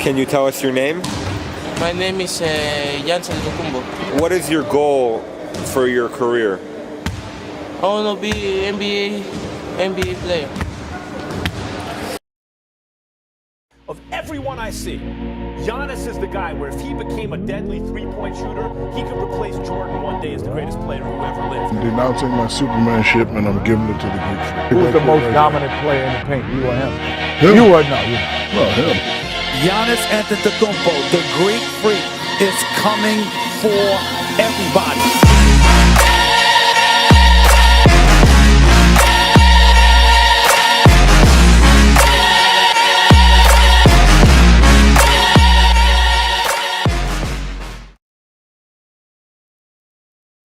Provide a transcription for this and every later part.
Can you tell us your name? My name is Giannis Antetokounmpo. What is your goal for your career? I want to be NBA player. Of everyone I see, Giannis is the guy where if he became a deadly three-point shooter, he could replace Jordan one day as the greatest player who ever lived. I'm denouncing my Supermanship and I'm giving it to the Greek Freak. Who's the most dominant player in the paint? You or him? Him? You or no? You. Well, him. Giannis Antetokounmpo, the Greek Freak, is coming for everybody.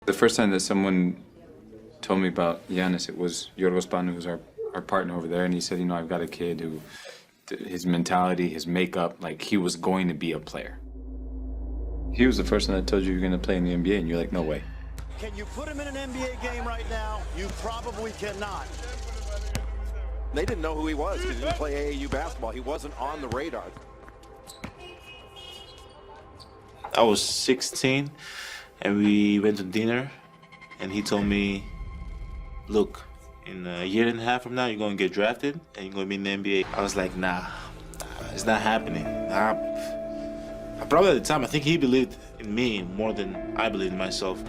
The first time that someone told me about Giannis, it was Yorgos Panu, who's our partner over there, and he said, you know, I've got a kid who, his mentality, his makeup, like he was going to be a player. He was the first one that told you you're going to play in the NBA, and you're like, no way. Can you put him in an NBA game right now? You probably cannot. They didn't know who he was because he didn't play AAU basketball. He wasn't on the radar. I was 16 and we went to dinner and he told me, look, in a year and a half from now you're going to get drafted and you're going to be in the NBA. I was like, nah, it's not happening. Probably at the time I think he believed in me more than I believed in myself.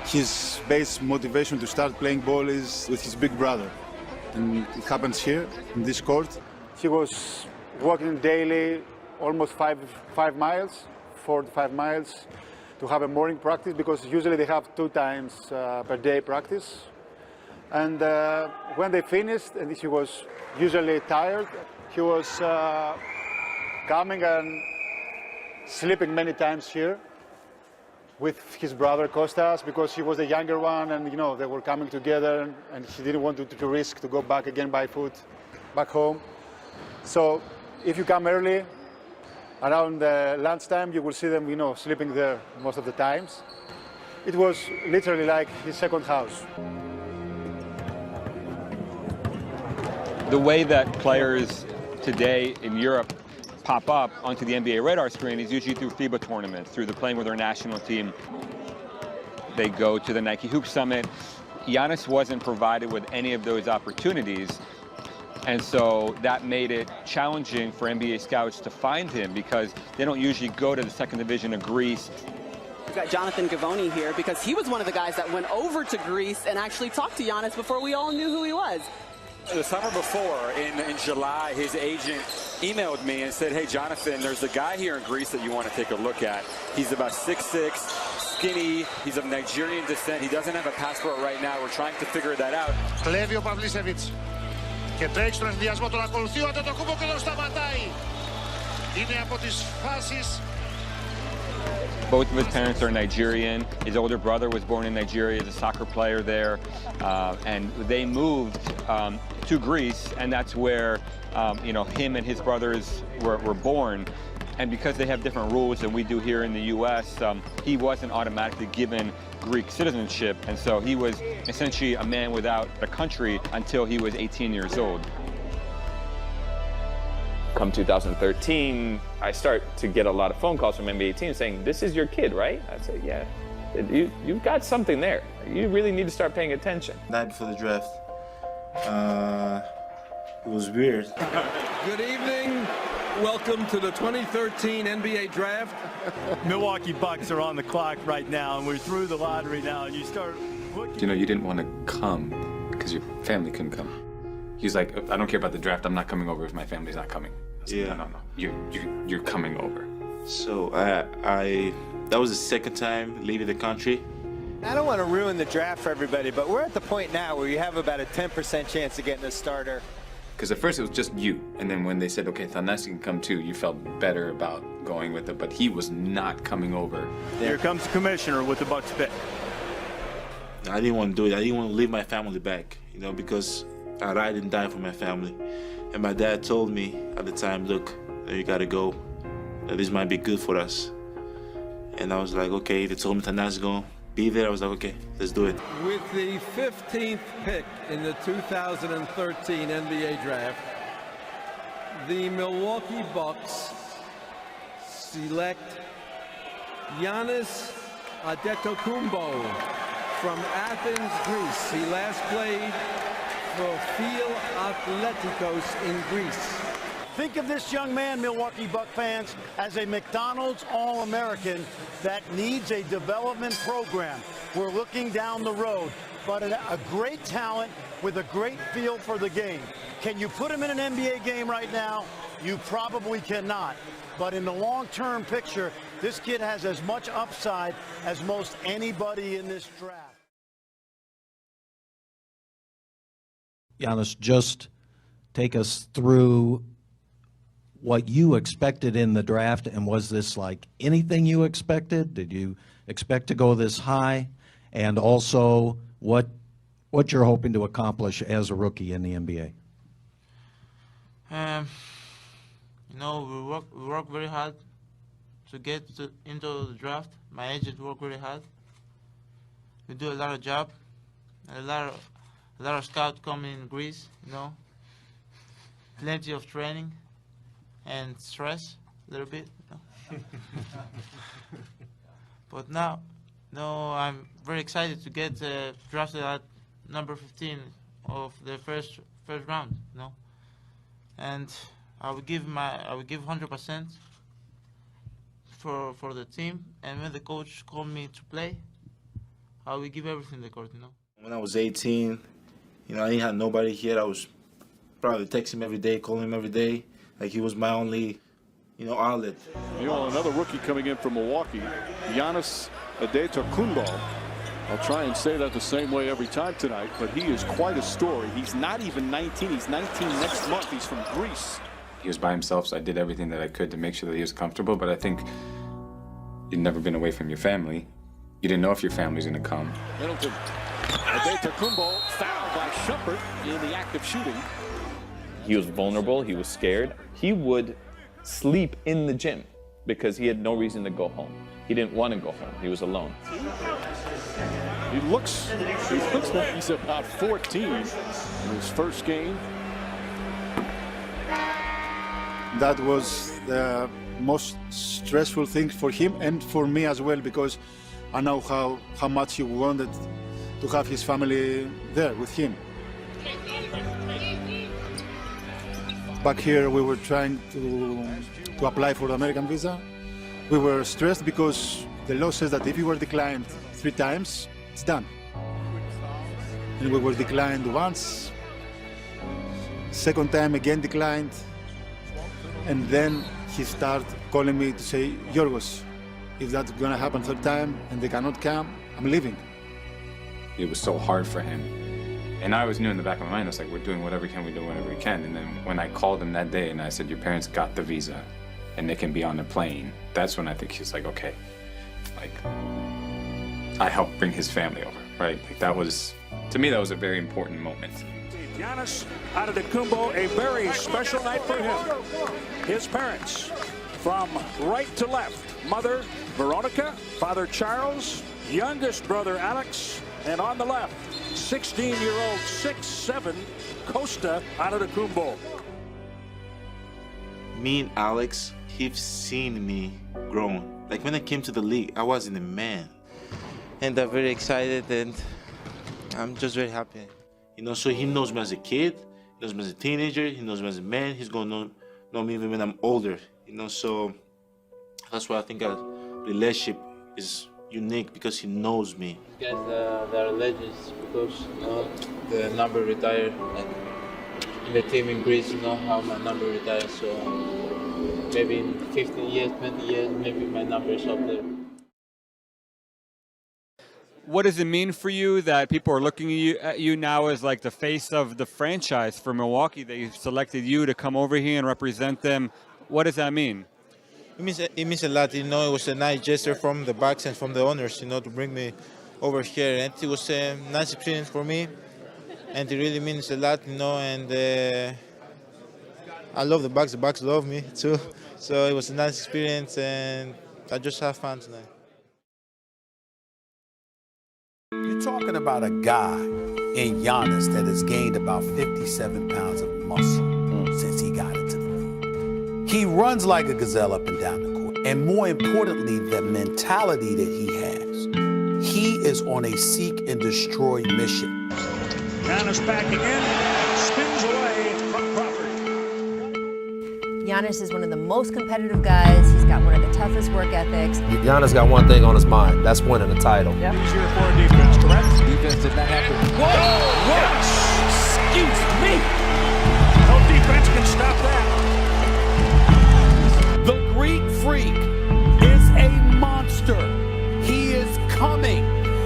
His base motivation to start playing ball is with his big brother, and it happens here in this court. He was walking daily almost 4 to 5 miles to have a morning practice, because usually they have 2 times per day practice. And when they finished and he was usually tired, he was coming and sleeping many times here with his brother Kostas, because he was the younger one, and you know, they were coming together, and he didn't want to risk to go back again by foot back home. So if you come early, around lunchtime, you will see them, you know, sleeping there most of the times. It was literally like his second house. The way that players today in Europe pop up onto the NBA radar screen is usually through FIBA tournaments, through the playing with their national team. They go to the Nike Hoop Summit. Giannis wasn't provided with any of those opportunities, and so that made it challenging for NBA scouts to find him, because they don't usually go to the second division of Greece. We've got Jonathan Gavoni here, because he was one of the guys that went over to Greece and actually talked to Giannis before we all knew who he was. The summer before, in July, his agent emailed me and said, hey, Jonathan, there's a guy here in Greece that you want to take a look at. He's about 6'6", skinny, he's of Nigerian descent. He doesn't have a passport right now. We're trying to figure that out. Κλέβει ο Παυλίσεβιτς και τρέχει στον ενδιασμό, τον ακολουθεί ο Αντετοκούνμπο και τον σταματάει. Είναι από τις φάσεις. Both of his parents are Nigerian. His older brother was born in Nigeria as a soccer player there. And they moved to Greece, and that's where you know, him and his brothers were born. And because they have different rules than we do here in the U.S., he wasn't automatically given Greek citizenship. And so he was essentially a man without a country until he was 18 years old. Come 2013, I start to get a lot of phone calls from NBA teams saying, this is your kid, right? I say, yeah, you've got something there. You really need to start paying attention. Night before the draft, it was weird. Good evening. Welcome to the 2013 NBA Draft. Milwaukee Bucks are on the clock right now, and we're through the lottery now, and you start looking. You know, you didn't want to come because your family couldn't come. He was like, I don't care about the draft. I'm not coming over if my family's not coming. I was like, no. You're coming over. So that was the second time leaving the country. I don't want to ruin the draft for everybody, but we're at the point now where you have about a 10% chance of getting a starter. Because at first it was just you, and then when they said, okay, Thanasi can come too, you felt better about going with it, but he was not coming over. Here comes the commissioner with the Bucks pick. I didn't want to do it. I didn't want to leave my family back, you know, because I ride and die for my family. And my dad told me at the time, look, you gotta go. This might be good for us. And I was like, okay, they told me Thanasi's gonna be there. I was like, okay, let's do it. With the 15th pick in the 2013 NBA Draft, the Milwaukee Bucks select Giannis Antetokounmpo from Athens, Greece. He last played for Fil Athleticos in Greece. Think of this young man, Milwaukee Buck fans, as a McDonald's All-American that needs a development program. We're looking down the road, but a great talent with a great feel for the game. Can you put him in an NBA game right now? You probably cannot. But in the long-term picture, this kid has as much upside as most anybody in this draft. Giannis, just take us through what you expected in the draft, and was this like anything you expected? Did you expect to go this high? And also, what you're hoping to accomplish as a rookie in the NBA? You know, we work very hard to get into the draft. My agent worked very hard. We do a lot of job. A lot of scouts come in Greece, you know. Plenty of training and stress a little bit, you know. But now, I'm very excited to get drafted at number 15 of the first round, you know. And I will give 100% for the team. And when the coach called me to play, I will give everything in the court, you know. When I was 18, you know, I didn't have nobody here. I was probably texting him every day, calling him every day. Like, he was my only, you know, outlet. You know, another rookie coming in from Milwaukee, Giannis Antetokounmpo. I'll try and say that the same way every time tonight, but he is quite a story. He's not even 19. He's 19 next month. He's from Greece. He was by himself, so I did everything that I could to make sure that he was comfortable, but I think you'd never been away from your family. You didn't know if your family was going to come. Middleton. Antetokounmpo fouled by Shumpert in the act of shooting. He was vulnerable. He was scared. He would sleep in the gym because he had no reason to go home. He didn't want to go home. He was alone. He looks like he's about 14 in his first game. That was the most stressful thing for him and for me as well, because I know how much he wanted to have his family there with him. Back here, we were trying to apply for the American visa. We were stressed because the law says that if you were declined 3 times, it's done. And we were declined once, second time again declined, and then he started calling me to say, Yorgos, if that's gonna happen 3rd time and they cannot come, I'm leaving. It was so hard for him. And I always knew in the back of my mind, I was like, we're doing whatever we can, we do whatever we can. And then when I called him that day and I said, your parents got the visa and they can be on the plane, that's when I think he's like, okay, like, I helped bring his family over, right? Like, that was, to me, that was a very important moment. Giannis Antetokounmpo, a very special night for him. His parents, from right to left, mother Veronica, father Charles, youngest brother Alex, and on the left, 16-year-old 6'7" Costa Antetokounmpo. Me and Alex, he've seen me grow. Like, when I came to the league, I wasn't a man. And I'm very excited, and I'm just very happy. You know, so he knows me as a kid, he knows me as a teenager, he knows me as a man, he's gonna know me even when I'm older. You know, so that's why I think our relationship is unique, because he knows me. These guys, they're legends because, you know, the number retired, and in the team in Greece, you know how my number retired, so maybe in 15 years, 20 years, maybe my number is up there. What does it mean for you that people are looking at you now as like the face of the franchise for Milwaukee? They selected you to come over here and represent them. What does that mean? It means a lot. You know, it was a nice gesture from the Bucks and from the owners, you know, to bring me over here. And it was a nice experience for me. And it really means a lot, you know, and I love the Bucks. The Bucks love me, too. So it was a nice experience, and I just have fun tonight. You're talking about a guy in Giannis that has gained about 57 pounds of muscle since he got into the league. He runs like a gazelle up and down the court. And more importantly, the mentality that he has. He is on a seek and destroy mission. Giannis backing in, spins away from Crawford. Giannis is one of the most competitive guys. He's got one of the toughest work ethics. Giannis got one thing on his mind. That's winning a title. Yep. Easier for a defense, correct? Defense did not have to. Whoa! Yes! Excuse me! No defense can stop that. The Greek Freak is a monster. He is coming.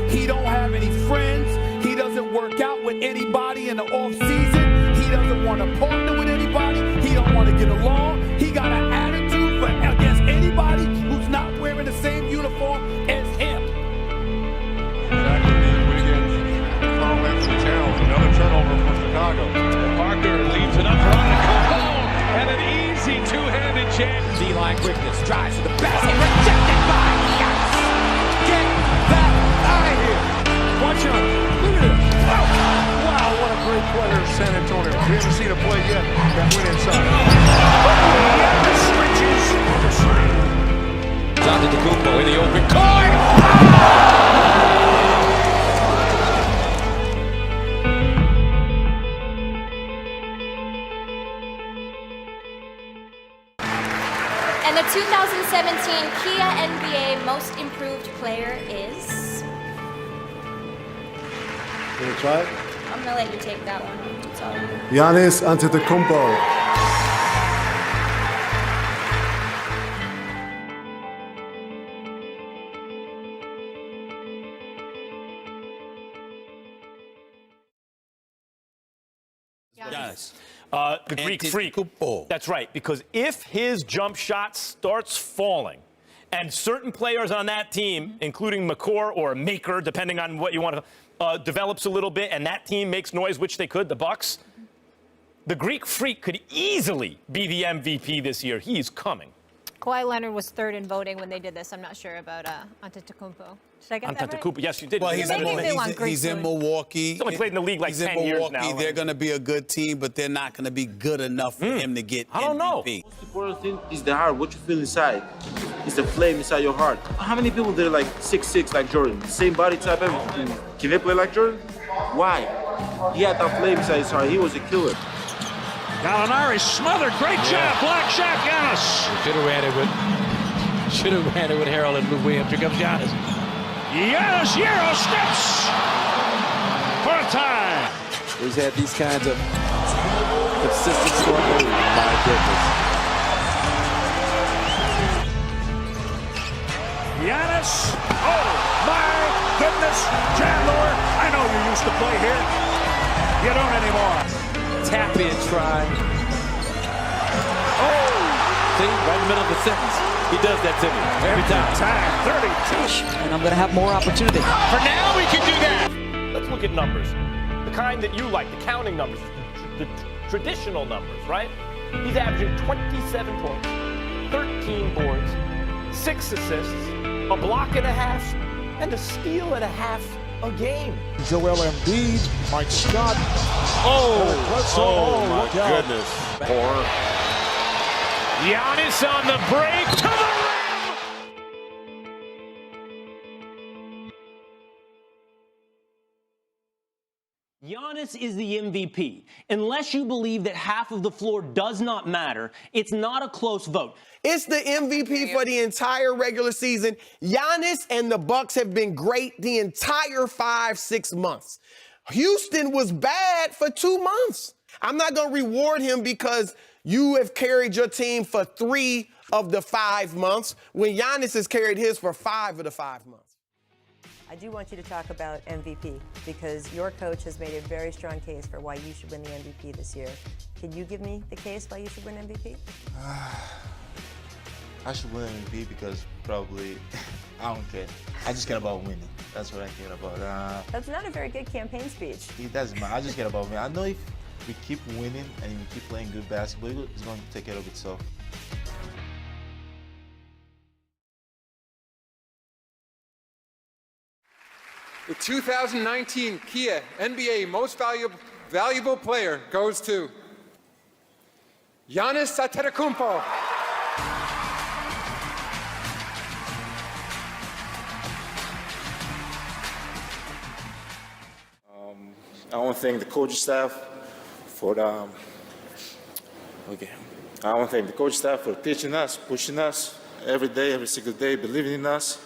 He don't have any friends. He doesn't work out with anybody in the off season. He doesn't want to partner with anybody. He don't want to get along. He got an attitude against anybody who's not wearing the same uniform as him. Another turnover for Chicago. Parker leaves it up for Antetokounmpo, and an easy two-handed chance. D-line quickness, drives to the basket, rejected by Giannis. Get that out of here. Watch out. Look at this. Oh. Wow, what a great player, San Antonio. We haven't seen a play yet that went inside. Giannis switches on the screen. Antetokounmpo in the open court. And the 2017 Kia NBA Most Improved Player is... Can you try it? I'm going to let you take that one. It's all you. Giannis Antetokounmpo. Giannis. The Greek Freak. That's right, because if his jump shot starts falling, and certain players on that team, including McCord or Maker, depending on what you want to, develops a little bit, and that team makes noise, which they could, the Bucks, the Greek Freak could easily be the MVP this year. He's coming. Kawhi Leonard was third in voting when they did this. I'm not sure about Antetokounmpo. Did I get that right? Antetokounmpo, yes, you did. Well, he's in Milwaukee. He's only played in the league like 10 years now. They're going to be a good team, but they're not going to be good enough for him to get MVP. I don't know. The most important thing is the heart, what you feel inside. It's the flame inside your heart. How many people there like 6'6" like Jordan? Same body type, everything. Can they play like Jordan? Why? He had that flame inside his heart. He was a killer. Gallinari smothered. Great job. Block shot, Giannis. Should have ran it with Harold and Lou Williams. Here comes Giannis. Giannis Euro steps for a tie. He's had these kinds of consistent scoring. My goodness. Giannis. Oh, my goodness. Chandler, I know you used to play here. You don't anymore. Tap in try. Oh! See, right in the middle of the sentence. He does that to me every time. 32. And I'm going to have more opportunity. For now, we can do that. Let's look at numbers. The kind that you like, the counting numbers, the traditional numbers, right? He's averaging 27 points, 13 boards, 6 assists, a block and a half, and a steal and a half a game. Joel Embiid, Mike Scott. Oh my goodness. Horror. Giannis on the break to the rim. Giannis is the MVP. Unless you believe that half of the floor does not matter, it's not a close vote. It's the MVP for the entire regular season. Giannis and the Bucks have been great the entire 5-6 months. Houston was bad for 2 months. I'm not going to reward him because you have carried your team for 3 of the 5 months when Giannis has carried his for 5 of the 5 months. I do want you to talk about MVP because your coach has made a very strong case for why you should win the MVP this year. Can you give me the case why you should win MVP? I should win MVP because probably, I don't care. I just care about winning. That's what I care about. That's not a very good campaign speech. It doesn't matter. I just care about winning. I know if we keep winning and we keep playing good basketball, it's going to take care of itself. The 2019 Kia NBA Most Valuable Player goes to Giannis Antetokounmpo. I want to thank the coaching staff for I want to thank the coaching staff for teaching us, pushing us every day, every single day, believing in us,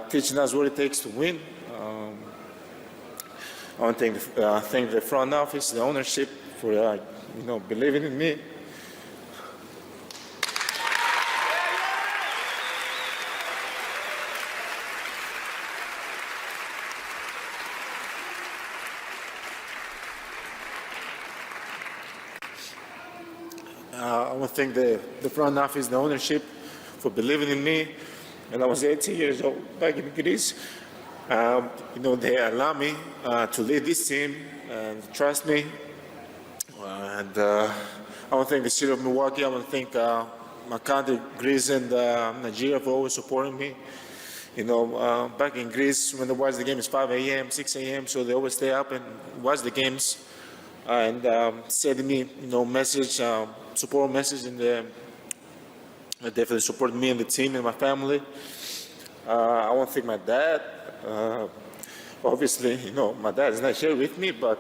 teaching us what it takes to win. I want to thank the front office, the ownership for believing in me. I want to thank the front office, the ownership, for believing in me. And I was 18 years old back in Greece. They allowed me to lead this team and trust me. And I want to thank the city of Milwaukee. I want to thank my country, Greece and Nigeria, for always supporting me. Back in Greece, when they watch the game, it's 5 a.m., 6 a.m., so they always stay up and watch the games. And send me, message, support message, and definitely supported me and the team and my family. I want to thank my dad. Obviously, my dad is not here with me, but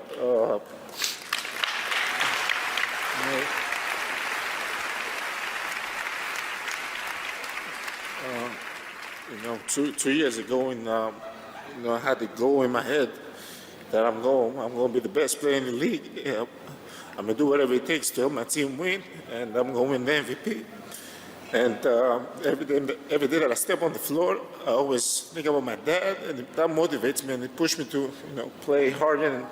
2 years ago, and I had the goal in my head that I'm going to be the best player in the league. I'm going to do whatever it takes to help my team win, and I'm going to win the MVP. And every day that I step on the floor, I always think about my dad, and that motivates me and it pushes me to play harder and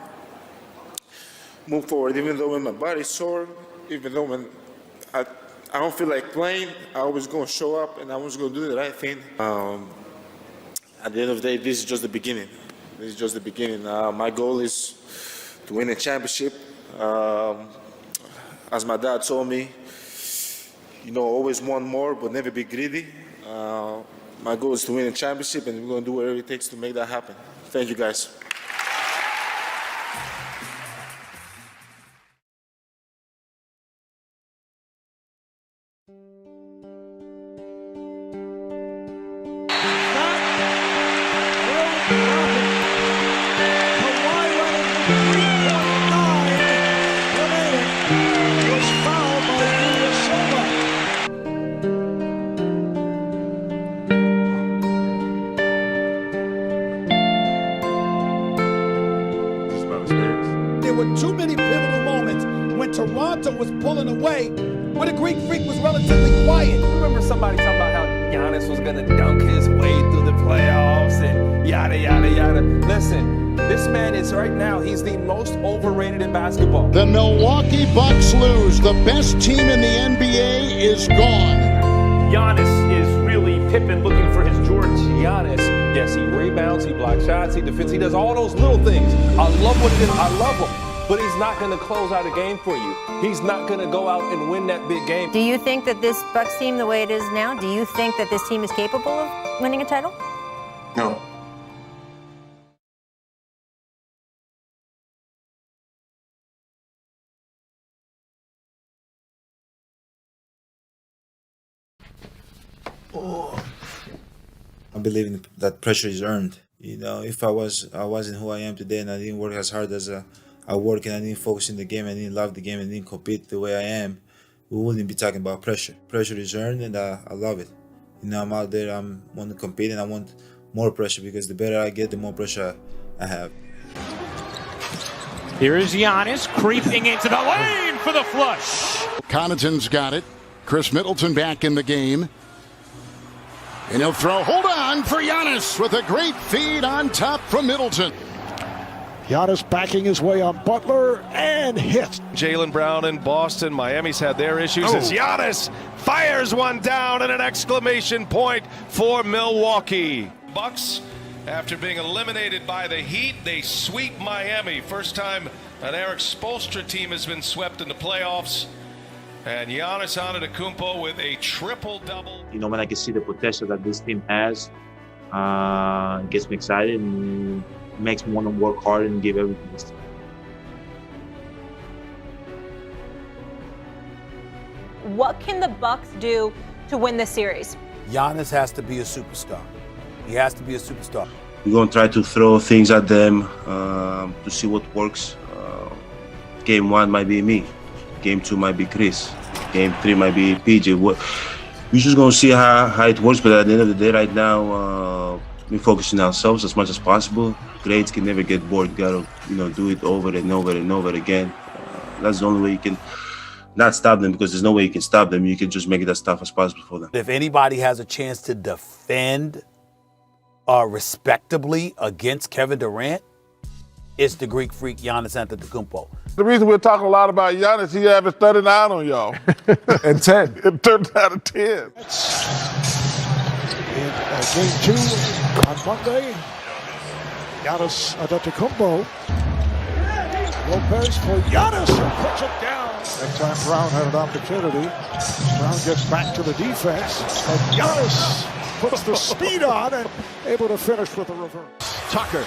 move forward. Even though when my body's sore, even though when I don't feel like playing, I always going to show up and I always going to do the right thing. At the end of the day, this is just the beginning. This is just the beginning. My goal is to win a championship. As my dad told me, always want more, but never be greedy. My goal is to win a championship, and we're going to do whatever it takes to make that happen. Thank you, guys. There were too many pivotal moments when Toronto was pulling away, but the Greek Freak was relatively quiet. Remember somebody talking about how Giannis was going to dunk his way through the playoffs and yada, yada, yada. Listen, this man is right now, he's the most overrated in basketball. The Milwaukee Bucks lose. The best team in the NBA is gone. Giannis is really Pippen looking for his Jordan. Giannis, yes, he rebounds, he blocks shots, he defends, he does all those little things. I love what he does, I love him. But he's not going to close out a game for you. He's not going to go out and win that big game. Do you think that this Bucks team, the way it is now, do you think that this team is capable of winning a title? No. I believe that pressure is earned. If I wasn't who I am today, and I didn't work as hard as I work, and I didn't focus in the game, and I didn't love the game, and I didn't compete the way I am, we wouldn't be talking about pressure. Pressure is earned, and I love it. I'm out there, I want to compete, and I want more pressure, because the better I get, the more pressure I have. Here is Giannis creeping into the lane for the flush. Connaughton's got it. Chris Middleton back in the game. And he'll throw. Hold on for Giannis with a great feed on top from Middleton. Giannis backing his way on Butler and hit. Jaylen Brown in Boston. Miami's had their issues as Giannis fires one down and an exclamation point for Milwaukee. Bucks, after being eliminated by the Heat, they sweep Miami. First time an Eric Spoelstra team has been swept in the playoffs. And Giannis Antetokounmpo with a triple-double. When I can see the potential that this team has, it gets me excited and makes me want to work hard and give everything this team. What can the Bucks do to win this series? Giannis has to be a superstar. He has to be a superstar. We're going to try to throw things at them to see what works. Game 1 might be me. Game 2 might be Chris. Game 3 might be PJ. We're just going to see how it works. But at the end of the day, right now, we're focusing on ourselves as much as possible. Grades can never get bored. You got to, do it over and over and over again. That's the only way you can not stop them, because there's no way you can stop them. You can just make it as tough as possible for them. If anybody has a chance to defend respectably against Kevin Durant, it's the Greek freak Giannis Antetokounmpo. The reason we're talking a lot about Giannis, he averaged 39 on y'all. And 10. And 30 out of 10. In game 2 on Monday, Giannis Antetokounmpo. Lopez for Giannis, who puts it down. Next time Brown had an opportunity. Brown gets back to the defense. And Giannis puts the speed on and able to finish with a reverse. Tucker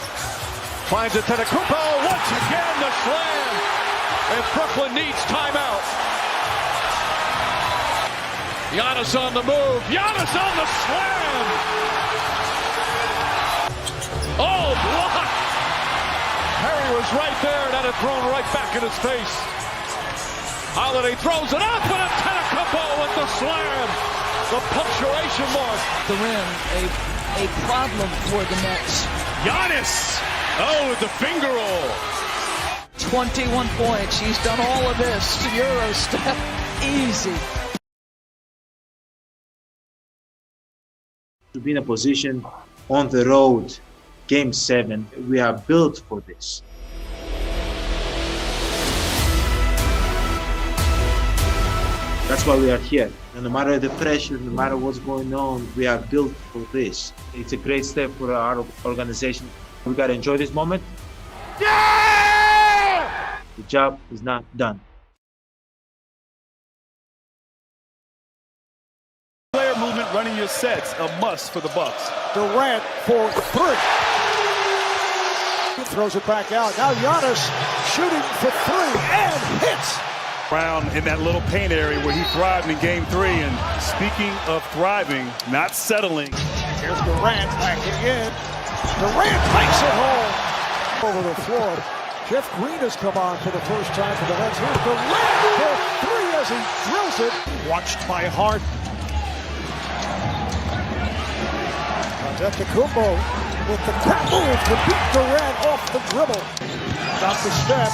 finds Antetokounmpo once again, the slam, and Brooklyn needs timeout. Giannis on the move. Giannis on the slam. Oh, block. Harry was right there, and that had thrown right back in his face. Holiday throws it up, and Antetokounmpo with the slam. The punctuation mark. The rim, a problem for the Nets. Giannis. Oh, the finger roll. 21 points. He's done all of this. Euro step. Easy. To be in a position on the road, Game 7, we are built for this. That's why we are here. And no matter the pressure, no matter what's going on, we are built for this. It's a great step for our organization. We got to enjoy this moment. Yeah! The job is not done. Player movement, running your sets, a must for the Bucks. Durant for 3. He throws it back out. Now Giannis shooting for 3 and hits. Brown in that little paint area where he thrived in Game 3. And speaking of thriving, not settling. Here's Durant backing in. Durant makes it home. Over the floor. Jeff Green has come on for the first time for the Nets. Here's Durant for 3 as he drills it. Watched by Hart. Antetokounmpo with the quick move to beat Durant off the dribble. Got the step.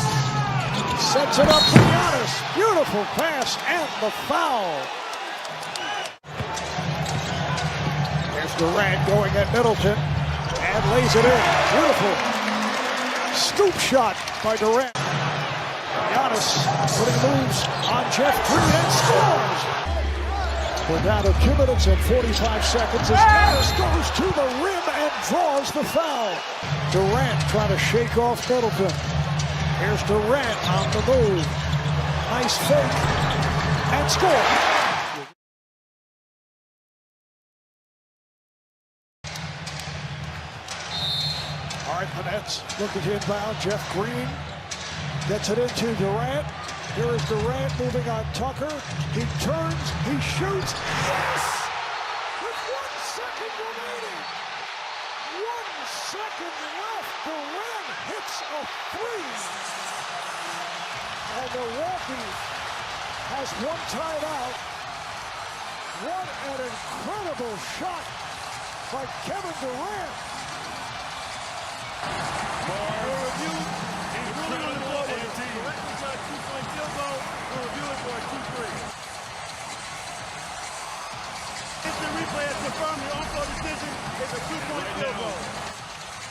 Sets it up for Giannis. Beautiful pass and the foul. There's Durant going at Middleton and lays it in. Beautiful scoop shot by Durant. Giannis putting moves on Jeff Green and scores. We're down to 2 minutes and 45 seconds as Giannis goes to the rim and draws the foul. Durant trying to shake off Middleton. Here's Durant on the move. Nice fake and score. All right, the Nets looking to inbound. Jeff Green gets it into Durant. Here is Durant moving on Tucker. He turns, he shoots. Yes! With 1 second remaining. 1 second left. Durant hits a 3. And Milwaukee has 1 timeout. What an incredible shot by Kevin Durant. For review, incredible indeed. Durant was a 2-point field goal. We'll review it for a 2-3. Instant replay has confirmed the on-court decision is a 2-point field goal.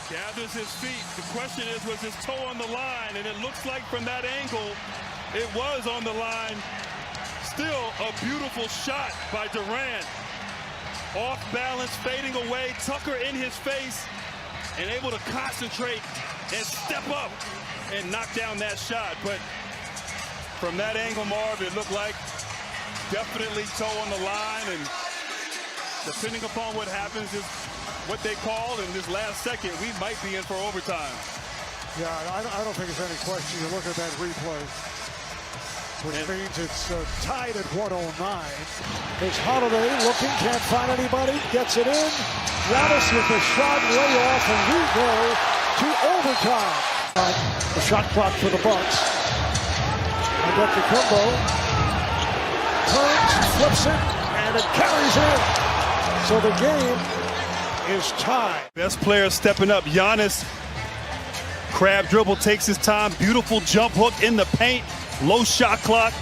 Gathers his feet. The question is, was his toe on the line? And it looks like from that angle, it was on the line. Still a beautiful shot by Durant. Off balance, fading away. Tucker in his face and able to concentrate and step up and knock down that shot. But from that angle, Marv, it looked like definitely toe on the line. And depending upon what happens is what they call in this last second, we might be in for overtime. Yeah, I don't think there's any question. You look at that replay. which means it's tied at 109. There's Holiday looking, can't find anybody, gets it in. Giannis with the shot way off, and we go to overtime. The shot clock for the Bucks. Antetokounmpo turns, flips it, and it carries in. So the game is tied. Best player stepping up, Giannis. Crab dribble, takes his time. Beautiful jump hook in the paint. Low shot clock.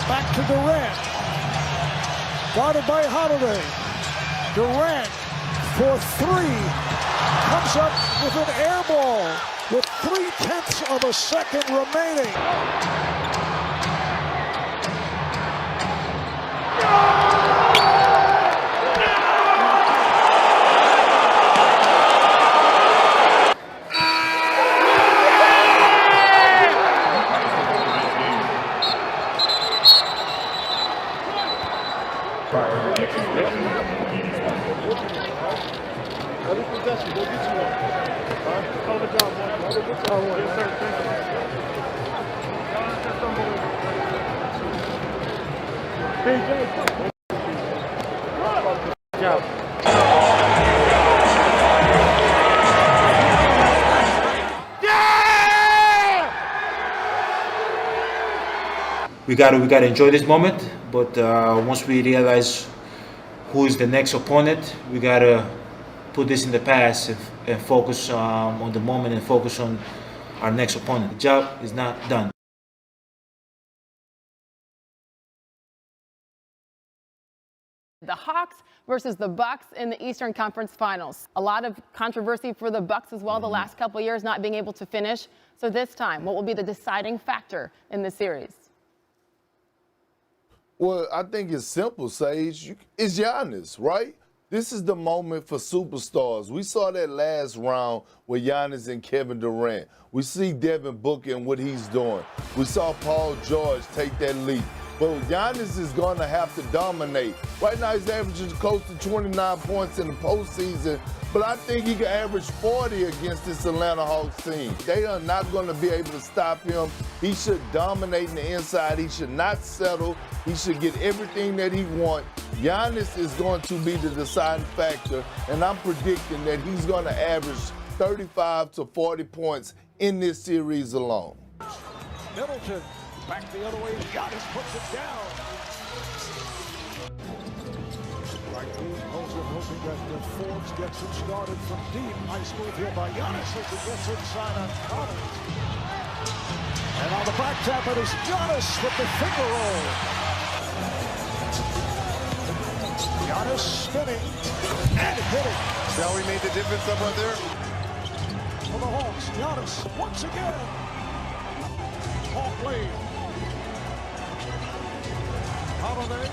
Back to Durant. Guarded by Holiday. Durant for three. Comes up with an air ball with 0.3 of a second remaining. We gotta enjoy this moment, but once we realize who is the next opponent, we gotta put this in the past and focus on the moment and focus on our next opponent. The job is not done. The Hawks versus the Bucks in the Eastern Conference Finals. A lot of controversy for the Bucks as well the last couple of years, not being able to finish. So this time, what will be the deciding factor in the series? Well, I think it's simple, Sage. It's Giannis, right? This is the moment for superstars. We saw that last round with Giannis and Kevin Durant. We see Devin Booker and what he's doing. We saw Paul George take that leap. But Giannis is going to have to dominate. Right now he's averaging close to 29 points in the postseason, but I think he can average 40 against this Atlanta Hawks team. They are not going to be able to stop him. He should dominate in the inside. He should not settle. He should get everything that he wants. Giannis is going to be the deciding factor, and I'm predicting that he's going to average 35 to 40 points in this series alone. Middleton back the other way. Giannis puts it down. Right team pulls it, hoping that Forbes gets it started from deep. Nice move here by Giannis as he gets inside on Collins. And on the back tap, it is Giannis with the finger roll. Giannis spinning and hitting. Shall we made the difference up right there? For the Hawks, Giannis once again. Hawk lead. Holiday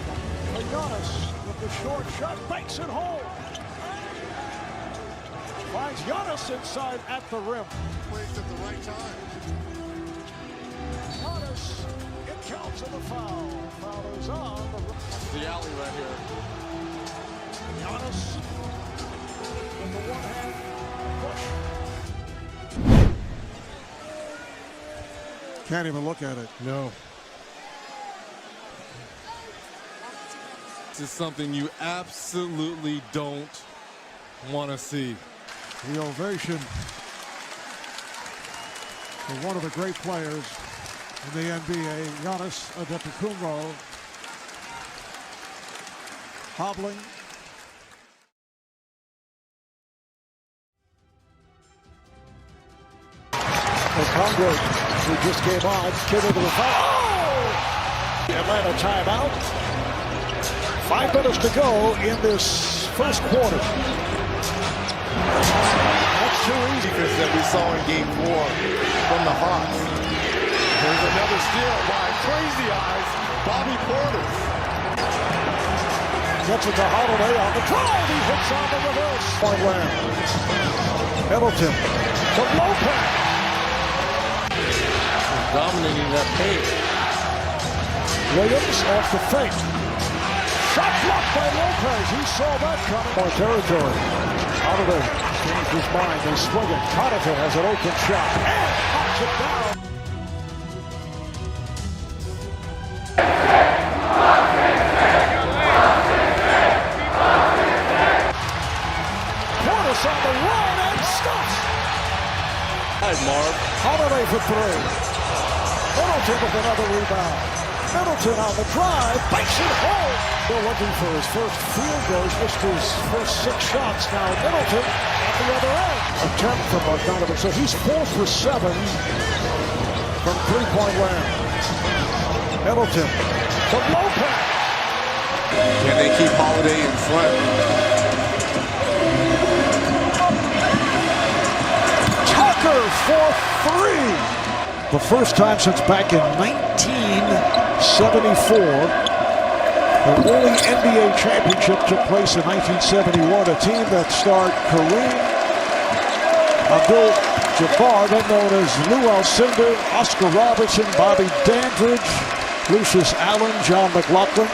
for Giannis with the short shot, makes it home. Finds Giannis inside at the rim. Placed at the right time. Giannis, it counts in the foul. Foul is on. The alley right here. Giannis with the one-hand push. Can't even look at it. No. This is something you absolutely don't want to see. The ovation for one of the great players in the NBA, Giannis Antetokounmpo, hobbling. Congo, who just came on, came into the foul. Oh! Atlanta timeout. 5 minutes to go in this first quarter. That's too easy. Defense that we saw in Game 4 from the Hawks. There's another steal by Crazy Eyes, Bobby Portis. Gets it to Holiday on the drive. He hits on the reverse. Point land. Middleton to Lopez. Dominating that paint. Williams off the fake. Shot blocked by Lopez. He saw that coming. More territory. Holiday changed his mind. They swing it. Connaughton has an open shot. And knocks it down. for three. Middleton with another rebound. Middleton on the drive, banks it home. Still looking for his first field goal. He's missed his first 6 shots. Now Middleton at the other end. Attempt from Bogdanovic. So he's 4 for 7 from three-point land. Middleton to Lopez. Can they keep Holiday in front? Tucker for 3. The first time since back in 1974. The only NBA championship took place in 1971. A team that starred Kareem Abdul-Jabbar, then known as Lou Alcindor, Oscar Robertson, Bobby Dandridge, Lucius Allen, John McLaughlin.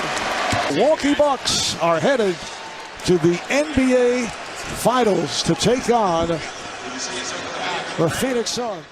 Milwaukee Bucks are headed to the NBA Finals to take on the Phoenix Suns.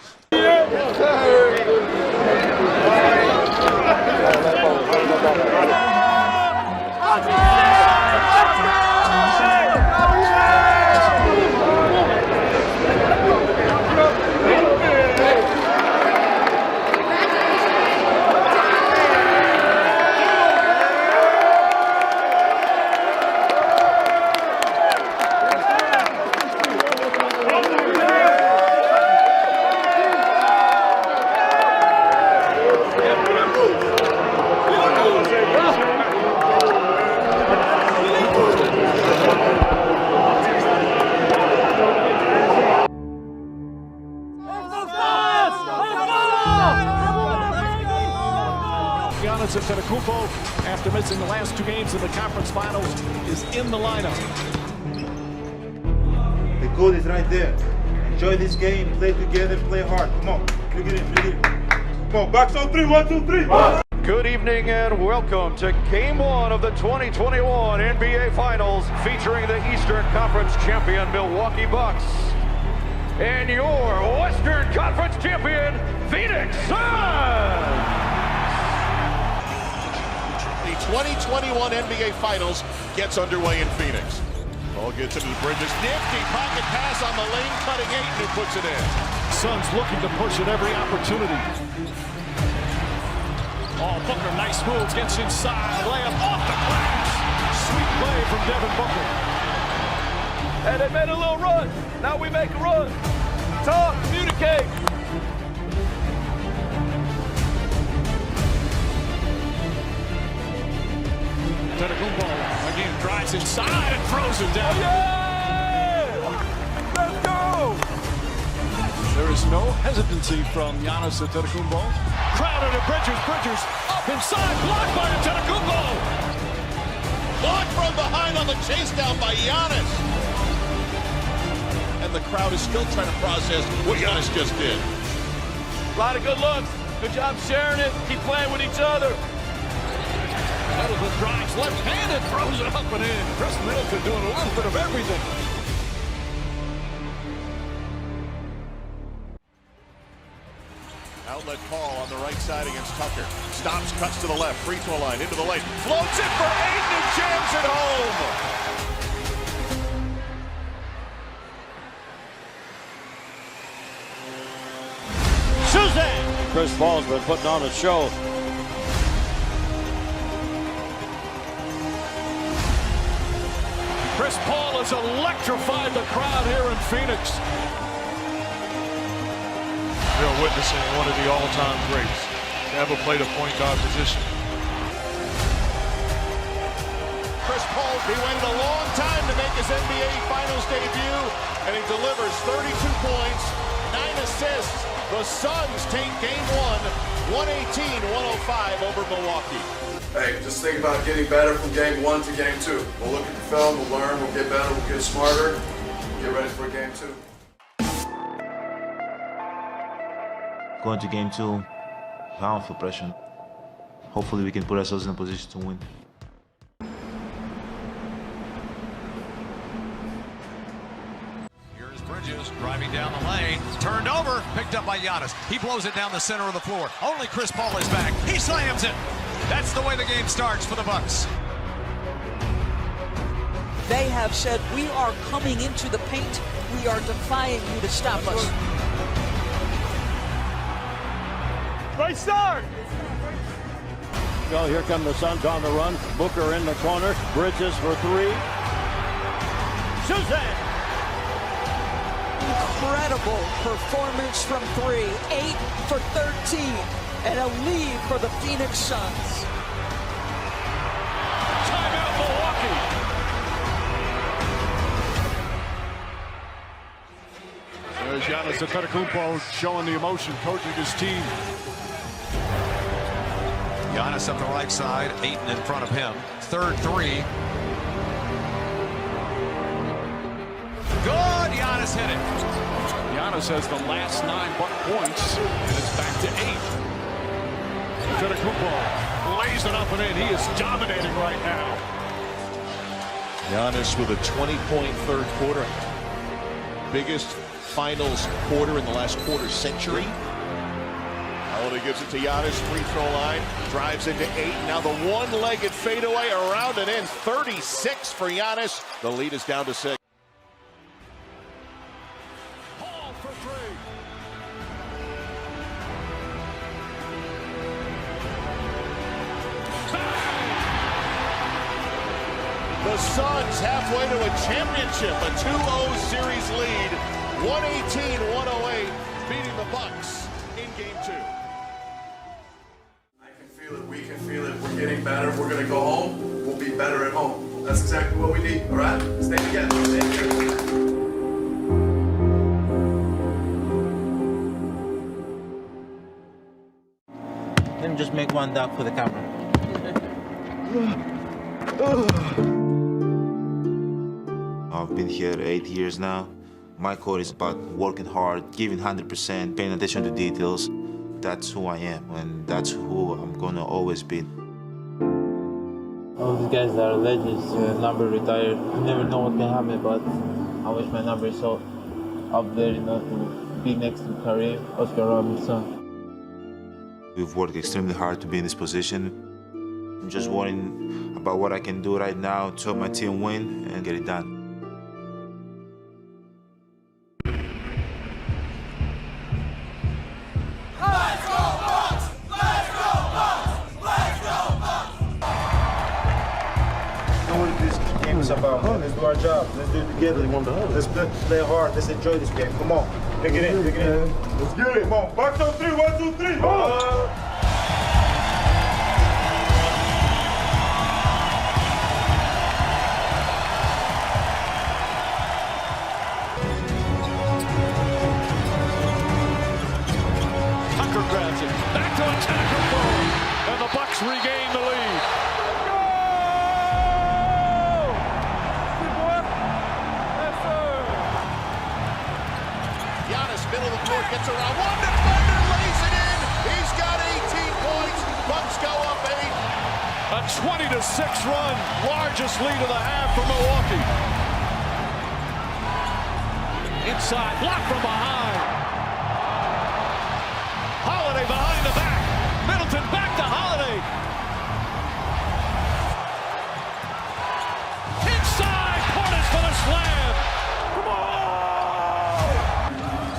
Giannis Antetokounmpo, after missing the last 2 games in the conference finals, is in the lineup. The goal is right there. Enjoy this game, play together, play hard. Come on, look at it, look at it. Come on, box on 3, 1, 2, 3. Good evening and welcome to Game 1 of the 2021 NBA Finals, featuring the Eastern Conference champion Milwaukee Bucks and your Western Conference champion Phoenix Suns. The 2021 NBA Finals gets underway in Phoenix. Ball gets into the Bridges. Nifty pocket pass on the lane, cutting Ayton, who puts it in. Suns looking to push at every opportunity. Oh, Booker, nice moves, gets inside, layup off the glass. Sweet play from Devin Booker. And they made a little run. Now we make a run. Talk, communicate. Antetokounmpo again drives inside and throws it down. Yeah! Let's go! There is no hesitancy from Giannis Antetokounmpo. Crowded at Bridges up inside, blocked by Antetokounmpo. Blocked from behind on the chase down by Giannis. And the crowd is still trying to process what Giannis just did. A lot of good looks. Good job sharing it. Keep playing with each other. Middleton drives left-handed, throws it up and in. Chris Middleton doing a little bit of everything. Outlet call on the right side against Tucker. Stops, cuts to the left, free throw line, into the lane. Floats it for Ayton, who jams it home. Suzanne! Chris Paul's been putting on a show. Chris Paul has electrified the crowd here in Phoenix. We're witnessing one of the all-time greats to ever play the point guard position. Chris Paul, he waited a long time to make his NBA Finals debut, and he delivers 32 points, 9 assists. The Suns take Game 1, 118-105 over Milwaukee. Hey, just think about getting better from Game 1 to Game 2. We'll look at the film, we'll learn, we'll get better, we'll get smarter, get ready for Game 2. Going to Game 2, I don't feel pressure. Hopefully we can put ourselves in a position to win. Here's Bridges driving down the lane, turned over, picked up by Giannis. He blows it down the center of the floor. Only Chris Paul is back. He slams it. That's the way the game starts for the Bucks. They have said, we are coming into the paint. We are defying you to stop us. Great start. Well, here come the Suns on the run. Booker in the corner. Bridges for three. Suzanne. Incredible performance from three. 8 for 13. And a lead for the Phoenix Suns. Timeout, Milwaukee. There's Giannis Antetokounmpo showing the emotion, coaching his team. Giannis up the right side, Ayton in front of him. Third three. Good, Giannis hit it. Giannis has the last 9 points, and it's back to 8. Antetokounmpo lays it up and in. He is dominating right now. Giannis with a 20-point third quarter. Biggest finals quarter in the last quarter century. Holiday gives it to Giannis, free throw line, drives into 8. Now the one-legged fadeaway around and in. 36 for Giannis. The lead is down to 6. Paul for three. The Suns halfway to a championship, a 2-0 series lead. 118-108, beating the Bucks in Game 2. I can feel it. We can feel it. We're getting better. We're going to go home. We'll be better at home. That's exactly what we need. All right? Stay together. Stay together. Let me just make one dunk for the camera. I've been here 8 years now. My core is about working hard, giving 100%, paying attention to details. That's who I am, and that's who I'm gonna always be. All these guys are legends, number retired. You never know what can happen, but I wish my number is so up there, to be next to Kareem, Oscar Robinson. We've worked extremely hard to be in this position. I'm just worrying about what I can do right now to help my team win and get it done. About. Let's do our job. Let's do it together. Let's play hard. Let's enjoy this game. Come on. Pick it in. Pick it in. Let's get it. Come on. 1, 2, 3. 1, 2, 3. Tucker grabs it. Back to Antetokounmpo. And the Bucks regain the lead. Middle of the court, gets around. One defender lays it in. He's got 18 points. Bucks go up 8. A 20-6 run. Largest lead of the half for Milwaukee. Inside, blocked from behind. Holiday behind the back. Middleton back to Holiday. Inside, Portis for the slam. Come on!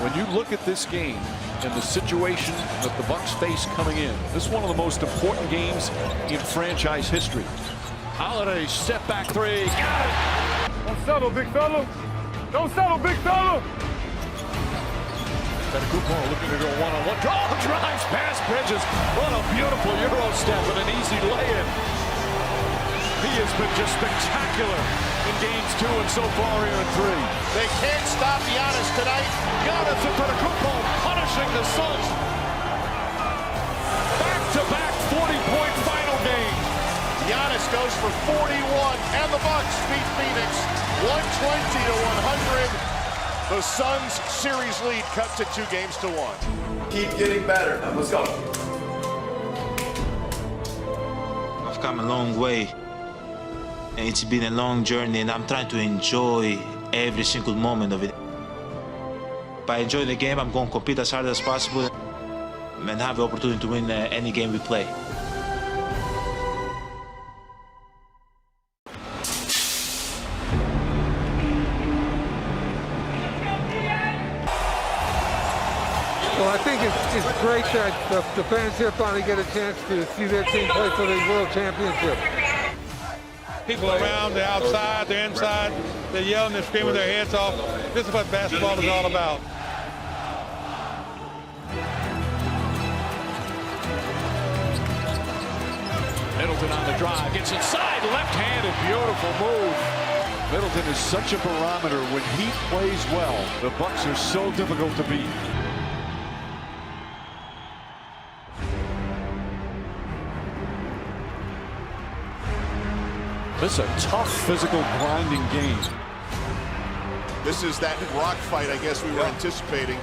When you look at this game and the situation that the Bucks face coming in, this is one of the most important games in franchise history. Holiday step back three. Got it. Don't settle, big fella. Don't settle, big fella. Antetokounmpo looking to go one-on-one. Oh, drives past Bridges. What a beautiful Euro step and an easy lay-in. He has been just spectacular in games 2 and so far here in 3. They can't stop Giannis tonight. Giannis Antetokounmpo punishing the Suns. Back-to-back 40-point final game. Giannis goes for 41, and the Bucks beat Phoenix 120-100. The Suns series lead cut to 2-1. Keep getting better. Let's go. I've come a long way. And it's been a long journey, and I'm trying to enjoy every single moment of it. By enjoying the game, I'm going to compete as hard as possible and have the opportunity to win any game we play. Well, I think it's great that the fans here finally get a chance to see their team play for the World Championship. People around, the outside, the inside, they're yelling, they're screaming their heads off. This is what basketball is all about. Middleton on the drive, gets inside, left-handed, beautiful move. Middleton is such a barometer. When he plays well, the Bucks are so difficult to beat. This is a tough, physical, grinding game. This is that rock fight I guess we were anticipating.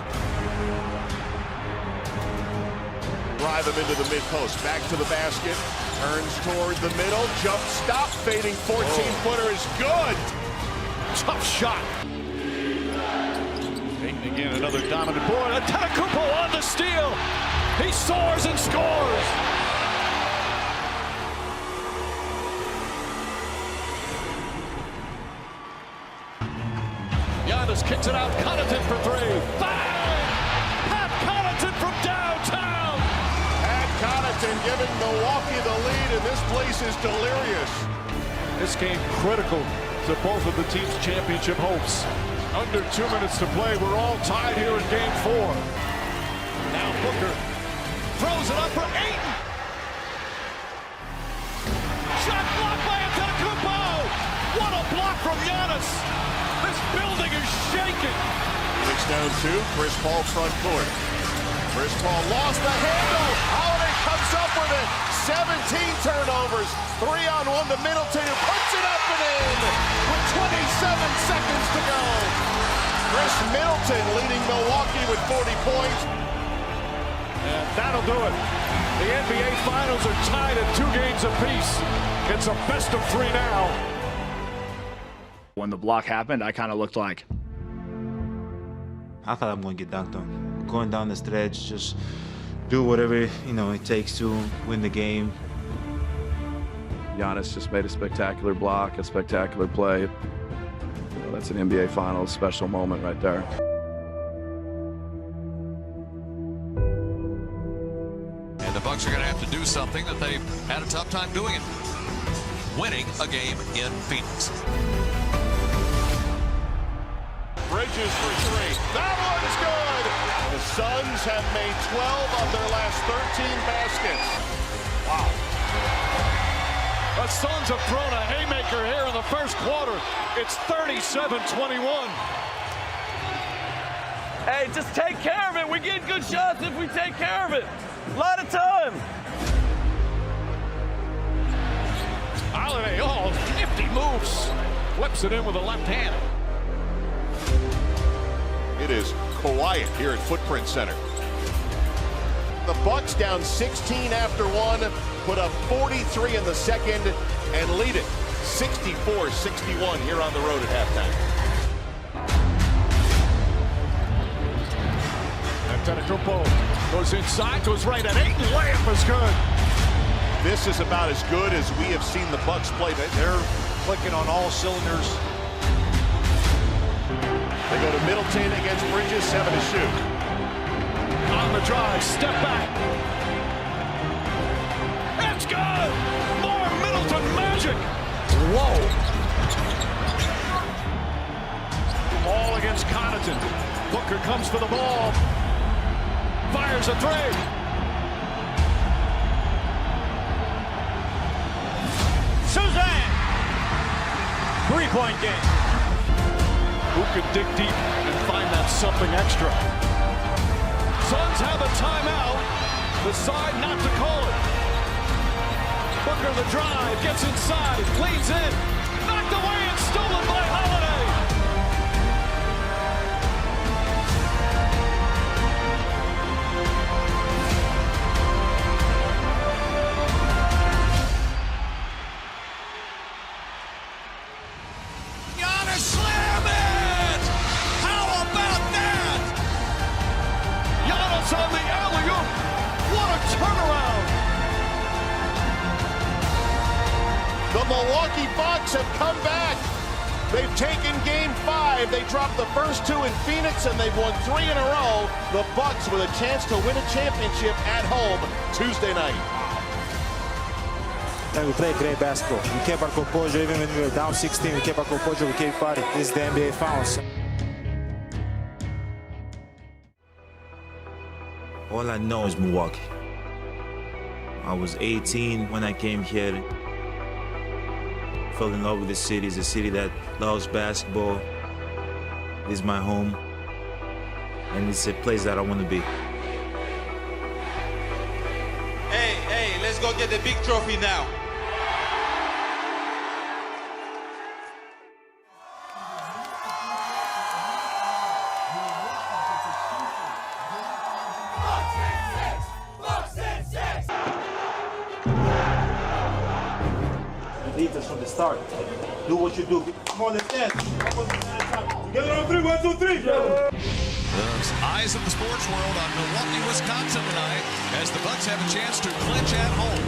Drive him into the mid-post, back to the basket, turns toward the middle, jump stop, fading 14-footer is good. Tough shot. Taking again, another dominant board. Antetokounmpo on the steal. He soars and scores. Giannis kicks it out. Connaughton for three. Bang! Pat Connaughton from downtown. Pat Connaughton giving Milwaukee the lead, and this place is delirious. This game critical to both of the team's championship hopes. Under 2 minutes to play. We're all tied here in game 4. Now Booker throws it up for Ayton. Shot blocked by Antetokounmpo. What a block from Giannis. This building is shaking. Phoenix down 2, Chris Paul front court. Chris Paul lost the handle. Holiday comes up with it. 17 turnovers. 3-on-1 to Middleton, who puts it up and in with 27 seconds to go. Chris Middleton leading Milwaukee with 40 points. And that'll do it. The NBA Finals are tied at 2 games apiece. It's a best of 3 now. When the block happened, I kind of looked like, I thought I'm going to get dunked on. Going down the stretch, just do whatever, it takes to win the game. Giannis just made a spectacular block, a spectacular play. That's an NBA Finals special moment right there. And the Bucks are going to have to do something that they've had a tough time doing it. Winning a game in Phoenix. Bridges for 3. That one's good. The Suns have made 12 of their last 13 baskets. Wow. The Suns have thrown a haymaker here in the first quarter. It's 37-21. Hey, just take care of it. We get good shots if we take care of it. A lot of time. Holiday, nifty moves. Flips it in with a left hand. It is quiet here at Footprint Center. The Bucks down 16 after 1, put up 43 in the second, and lead it 64-61 here on the road at halftime. Antetokounmpo goes inside, goes right at Ayton. Layup is good. This is about as good as we have seen the Bucks play. They're clicking on all cylinders. They go to Middleton against Bridges, 7 to shoot. On the drive, step back. It's good! More Middleton magic! Whoa! All against Connaughton. Booker comes for the ball. Fires a 3. Suzanne! 3-point game. Who could dig deep and find that something extra? Suns have a timeout. Decide not to call it. Booker the drive, gets inside, leads in. Knocked away and stolen by Holiday. Giannis slam it! How about that? Giannis on the alley-oop. What a turnaround! The Milwaukee Bucks have come back. They've taken Game 5. They dropped the first 2 in Phoenix, and they've won 3 in a row. The Bucks with a chance to win a championship at home Tuesday night. And we play great basketball. We kept our composure even when we were down 16. We kept our composure. We kept fighting. This is the NBA Finals. All I know is Milwaukee. I was 18 when I came here. Fell in love with the city. It's a city that loves basketball. This is my home. And it's a place that I want to be. Hey, let's go get the big trophy now. Lead us from the start. Do what you do. Come on, let's dance. Together on 3, 1, 2, 3. The eyes of the sports world on Milwaukee, Wisconsin tonight as the Bucks have a chance to clinch at home.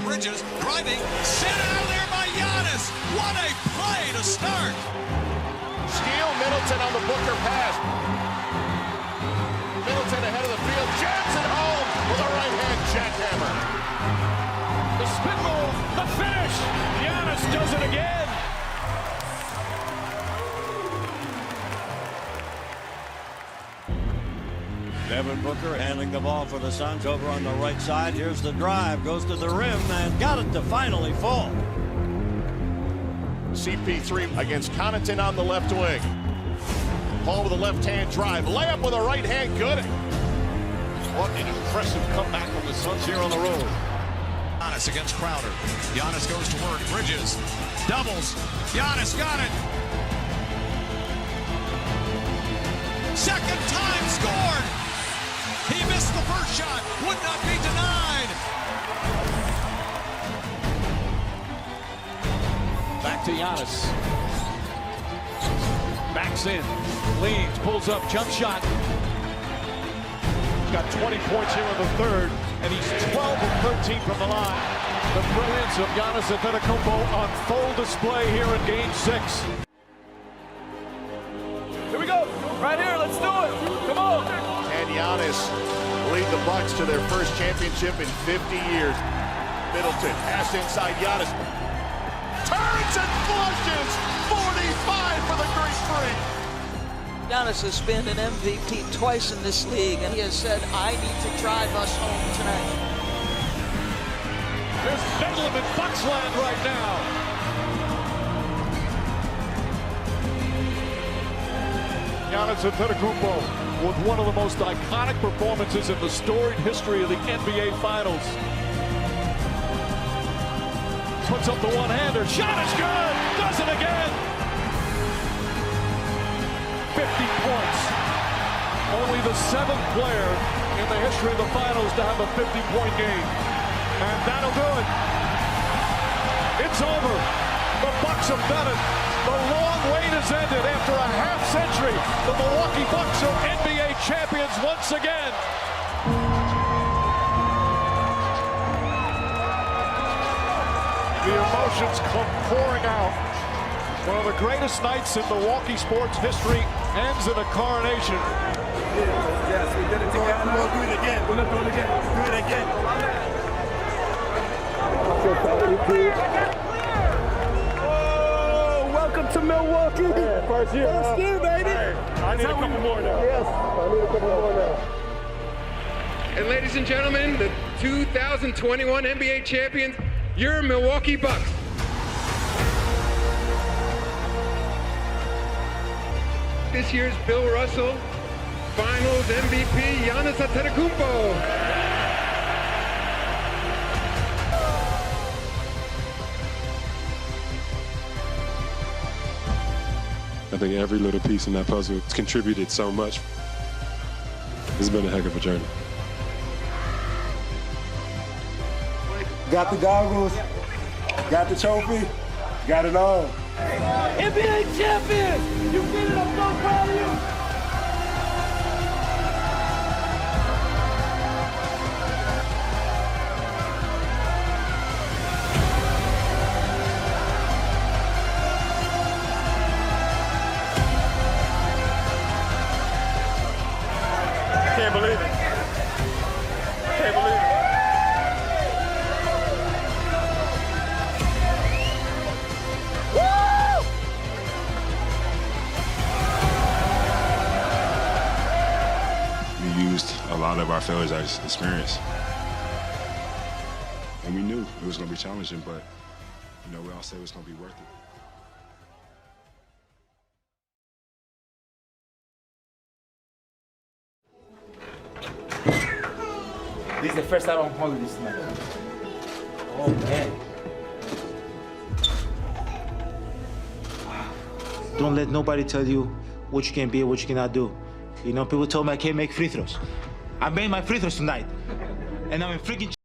Bridges driving, sent out of there by Giannis. What a play to start. Steele, Middleton on the Booker pass. Middleton ahead of the field. Jams it home with a right-hand jackhammer. The spin move, the finish. Giannis does it again. Devin Booker handling the ball for the Suns over on the right side. Here's the drive, goes to the rim and got it to finally fall. CP3 against Connaughton on the left wing. Paul with a left-hand drive. Layup with a right hand. Good. What an impressive comeback from the Suns here on the road. Giannis against Crowder. Giannis goes to work. Bridges doubles. Giannis got it. Second time scored. He missed the first shot. Would not be denied. Back to Giannis. Backs in. Leans. Pulls up. Jump shot. He's got 20 points here in the third. And he's 12 of 13 from the line. The brilliance of Giannis Antetokounmpo on full display here in Game 6. Here we go. Right here. Let's do it. Come on. And Giannis lead the Bucks to their first championship in 50 years. Middleton pass inside Giannis. Turns and flushes. 45 for the Greek Freak. Giannis has been an MVP twice in this league, and he has said, I need to drive us home tonight. There's Bedlam in Bucksland right now. Giannis Antetokounmpo with one of the most iconic performances in the storied history of the NBA Finals. Puts up the one-hander. Shot is good. Does it again. 50 points. Only the 7th player in the history of the finals to have a 50-point game. And that'll do it. It's over. The Bucks have done it. The long wait has ended after a half century. The Milwaukee Bucks are NBA champions once again. The emotions come pouring out. One of the greatest nights in Milwaukee sports history ends in a coronation. Yes, we did it together. We'll do it again. We'll do it again. Do it again. Oh, welcome to Milwaukee. Yeah, first year. First year, baby. I need a couple more now. Yes, I need a couple more now. And ladies and gentlemen, the 2021 NBA champions, your Milwaukee Bucks. This year's Bill Russell, Finals MVP Giannis Antetokounmpo. I think every little piece in that puzzle has contributed so much. It's been a heck of a journey. Got the goggles, got the trophy, got it all. NBA champion! You did it, I'm so proud of you! failures I just experienced. And we knew it was going to be challenging, but, you know, we all said it was going to be worth it. This is the first time I'm holding this tonight. Oh, man. Don't let nobody tell you what you can be and what you cannot do. You know, people told me I can't make free throws. I made my free throws tonight. And I'm in freaking